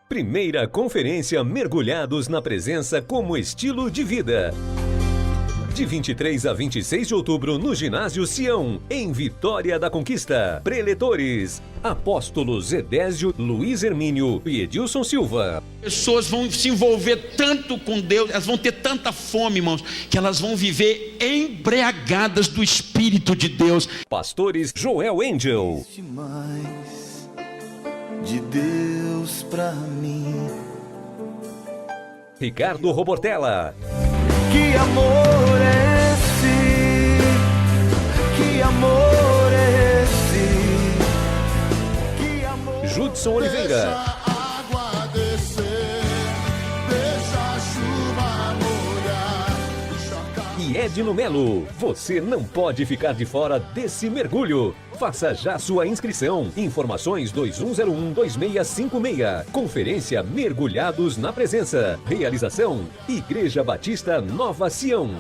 Primeira conferência Mergulhados na Presença como Estilo de Vida. De 23 a 26 de outubro no Ginásio Sião, em Vitória da Conquista. Preletores: Apóstolos Edésio, Luiz Hermínio e Edilson Silva. Pessoas vão se envolver tanto com Deus, elas vão ter tanta fome, irmãos, que elas vão viver embriagadas do Espírito de Deus. Pastores Joel Angel, Demais de Deus pra mim. Ricardo Robortella, Que amor é esse? Que amor é esse? Que amor Judson Oliveira, dessa água Edno Melo. Você não pode ficar de fora desse mergulho. Faça já sua inscrição. Informações 2101-2656. Conferência Mergulhados na Presença. Realização Igreja Batista Nova Sião.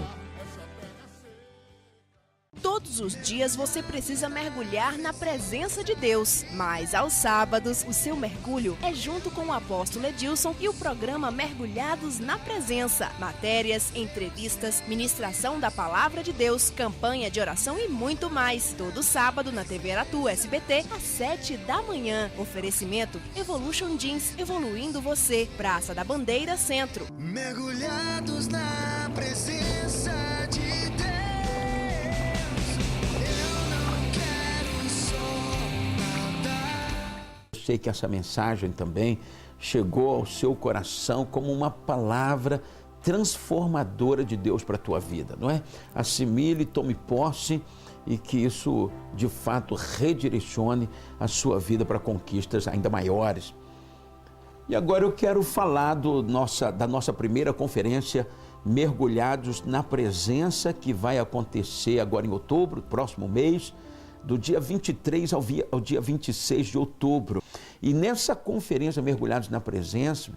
Todos os dias você precisa mergulhar na presença de Deus, mas aos sábados o seu mergulho é junto com o apóstolo Edilson e o programa Mergulhados na Presença. Matérias, entrevistas, ministração da Palavra de Deus, campanha de oração e muito mais. Todo sábado na TV Aratu SBT às 7 da manhã. Oferecimento Evolution Jeans, evoluindo você. Praça da Bandeira, Centro. Mergulhados na presença de Deus. Sei que essa mensagem também chegou ao seu coração como uma palavra transformadora de Deus para a tua vida, não é? Assimile, tome posse e que isso de fato redirecione a sua vida para conquistas ainda maiores. E agora eu quero falar da nossa primeira conferência Mergulhados na Presença, que vai acontecer agora em outubro, próximo mês, do dia 23 ao dia 26 de outubro. E nessa conferência Mergulhados na Presença,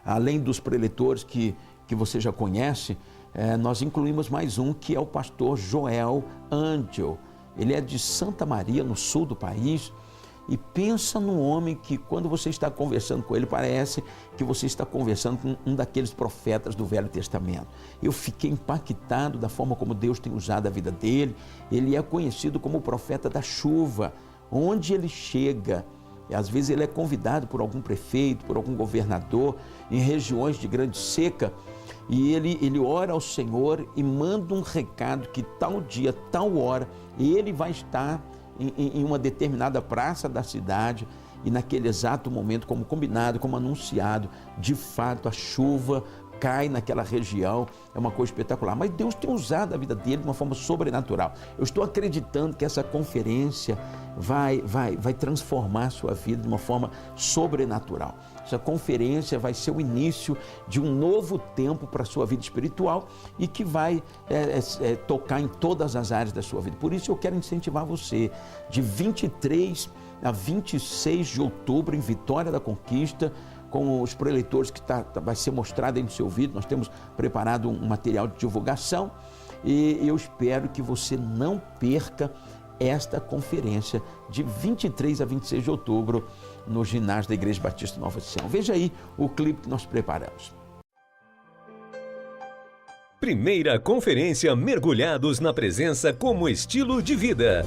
além dos preletores que você já conhece, nós incluímos mais um, que é o pastor Joel Angel. Ele é de Santa Maria, no sul do país. E pensa num homem que, quando você está conversando com ele, parece que você está conversando com um daqueles profetas do Velho Testamento. Eu fiquei impactado da forma como Deus tem usado a vida dele. Ele é conhecido como o profeta da chuva. Onde ele chega, e às vezes ele é convidado por algum prefeito, por algum governador, em regiões de grande seca, e ele ora ao Senhor e manda um recado que tal dia, tal hora, ele vai estar em uma determinada praça da cidade, e naquele exato momento, como combinado, como anunciado, de fato a chuva cai naquela região. É uma coisa espetacular, mas Deus tem usado a vida dele de uma forma sobrenatural. Eu estou acreditando que essa conferência vai transformar a sua vida de uma forma sobrenatural. Essa conferência vai ser o início de um novo tempo para a sua vida espiritual e que vai tocar em todas as áreas da sua vida. Por isso eu quero incentivar você, de 23 a 26 de outubro, em Vitória da Conquista, com os preletores que vai ser mostrado aí no seu vídeo. Nós temos preparado um material de divulgação e eu espero que você não perca esta conferência de 23 a 26 de outubro no ginásio da Igreja Batista Nova Sião. Veja aí o clipe que nós preparamos. Primeira conferência Mergulhados na Presença como Estilo de Vida.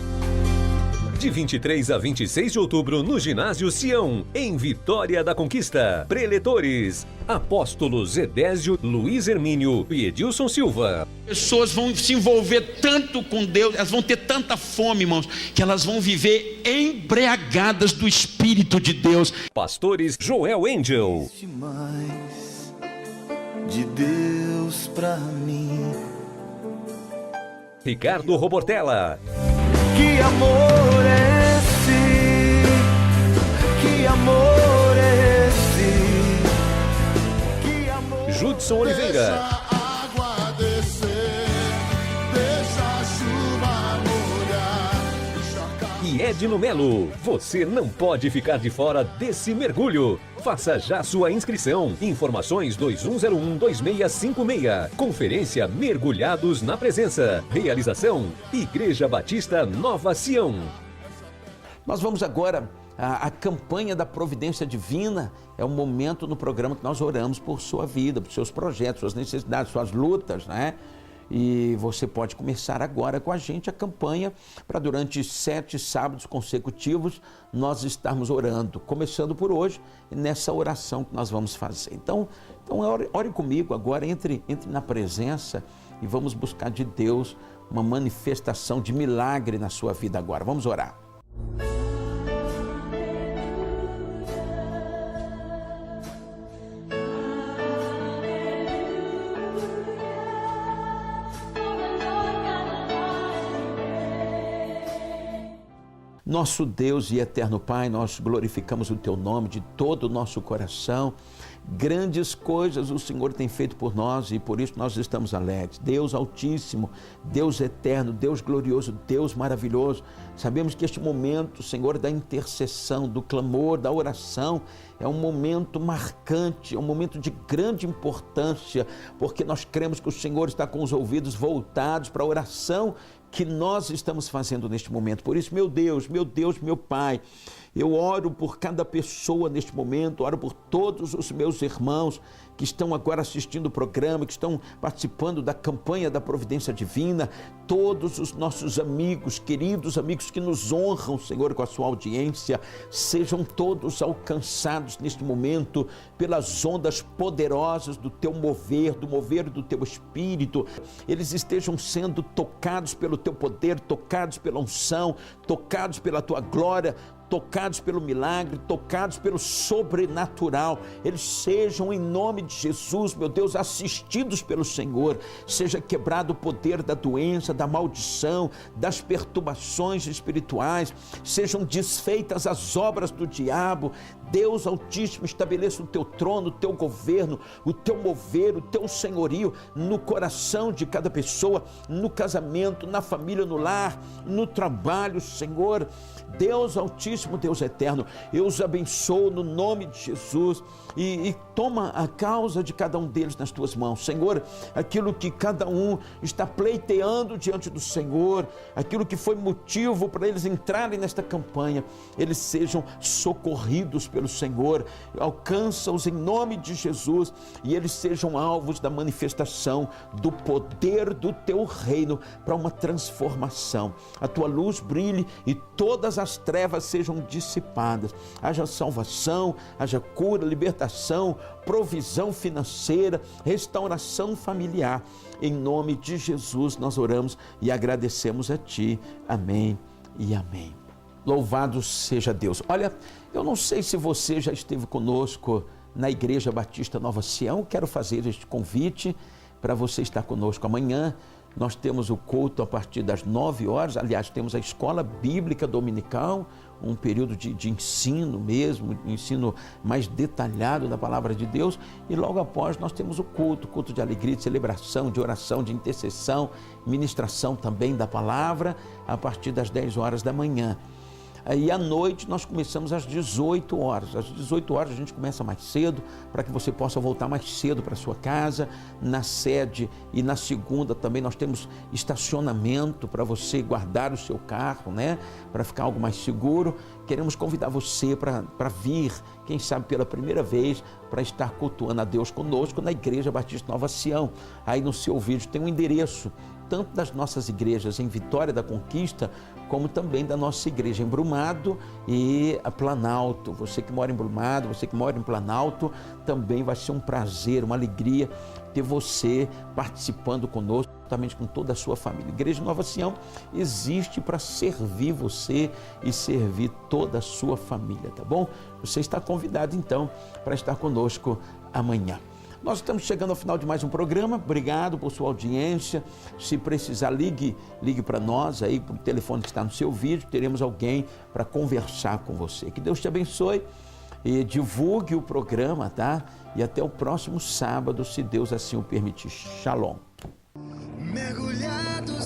De 23 a 26 de outubro no Ginásio Sião, em Vitória da Conquista. Preletores: Apóstolos Edésio, Luiz Hermínio e Edilson Silva. Pessoas vão se envolver tanto com Deus, elas vão ter tanta fome, irmãos, que elas vão viver embriagadas do Espírito de Deus. Pastores Joel Angel. Demais de Deus pra mim. Ricardo Robortella. Que amor é esse? Que amor é esse? Que amor. Judson Oliveira. Deixa a água descer, deixa a chuva molhar. E Edno Melo. Você não pode ficar de fora desse mergulho. Faça já sua inscrição. Informações 2101-2656. Conferência Mergulhados na Presença. Realização Igreja Batista Nova Sião. Nós vamos agora à campanha da Providência Divina. É um momento no programa que nós oramos por sua vida, por seus projetos, suas necessidades, suas lutas, né? E você pode começar agora com a gente a campanha para durante 7 sábados consecutivos nós estarmos orando, começando por hoje, nessa oração que nós vamos fazer. Então ore comigo agora, entre na presença e vamos buscar de Deus uma manifestação de milagre na sua vida agora. Vamos orar. Nosso Deus e eterno Pai, nós glorificamos o Teu nome de todo o nosso coração. Grandes coisas o Senhor tem feito por nós e por isso nós estamos alegres. Deus Altíssimo, Deus Eterno, Deus Glorioso, Deus Maravilhoso. Sabemos que este momento, Senhor, da intercessão, do clamor, da oração, é um momento marcante, é um momento de grande importância, porque nós cremos que o Senhor está com os ouvidos voltados para a oração que nós estamos fazendo neste momento. Por isso, meu Deus, meu Pai, eu oro por cada pessoa neste momento, oro por todos os meus irmãos que estão agora assistindo o programa, que estão participando da campanha da Providência Divina, todos os nossos amigos, queridos amigos que nos honram, Senhor, com a sua audiência, sejam todos alcançados neste momento pelas ondas poderosas do teu mover, do mover do teu Espírito, eles estejam sendo tocados pelo teu poder, tocados pela unção, tocados pela tua glória, tocados pelo milagre, tocados pelo sobrenatural, eles sejam em nome de Jesus, meu Deus, assistidos pelo Senhor, seja quebrado o poder da doença, da maldição, das perturbações espirituais, sejam desfeitas as obras do diabo. Deus Altíssimo, estabeleça o teu trono, o teu governo, o teu mover, o teu senhorio no coração de cada pessoa, no casamento, na família, no lar, no trabalho, Senhor. Deus Altíssimo, Deus Eterno, eu os abençoo no nome de Jesus e toma a causa de cada um deles nas tuas mãos, Senhor. Aquilo que cada um está pleiteando diante do Senhor, aquilo que foi motivo para eles entrarem nesta campanha, eles sejam socorridos pelo Senhor, alcança-os em nome de Jesus e eles sejam alvos da manifestação do poder do teu reino para uma transformação. A tua luz brilhe e todas as trevas sejam dissipadas, haja salvação, haja cura, libertação, provisão financeira, restauração familiar. Em nome de Jesus nós oramos e agradecemos a Ti. Amém e amém. Louvado seja Deus. Olha, eu não sei se você já esteve conosco na Igreja Batista Nova Sião, quero fazer este convite para você estar conosco amanhã. Nós temos o culto a partir das 9 horas, aliás, temos a escola bíblica dominical, um período de ensino mesmo, ensino mais detalhado da palavra de Deus, e logo após nós temos o culto de alegria, de celebração, de oração, de intercessão, ministração também da palavra, a partir das 10 horas da manhã. Aí à noite nós começamos às 18 horas. Às 18 horas a gente começa mais cedo, para que você possa voltar mais cedo para sua casa. Na sede e na segunda também nós temos estacionamento para você guardar o seu carro, né? Para ficar algo mais seguro. Queremos convidar você para vir, quem sabe pela primeira vez, para estar cultuando a Deus conosco na Igreja Batista Nova Sião. Aí no seu vídeo tem um endereço, tanto das nossas igrejas em Vitória da Conquista, como também da nossa igreja em Brumado e a Planalto. Você que mora em Brumado, você que mora em Planalto, também vai ser um prazer, uma alegria ter você participando conosco, juntamente com toda a sua família. A Igreja Nova Sião existe para servir você e servir toda a sua família, tá bom? Você está convidado então para estar conosco amanhã. Nós estamos chegando ao final de mais um programa. Obrigado por sua audiência. Se precisar, ligue para nós aí, para o telefone que está no seu vídeo. Teremos alguém para conversar com você. Que Deus te abençoe e divulgue o programa, tá? E até o próximo sábado, se Deus assim o permitir. Shalom. Mergulhado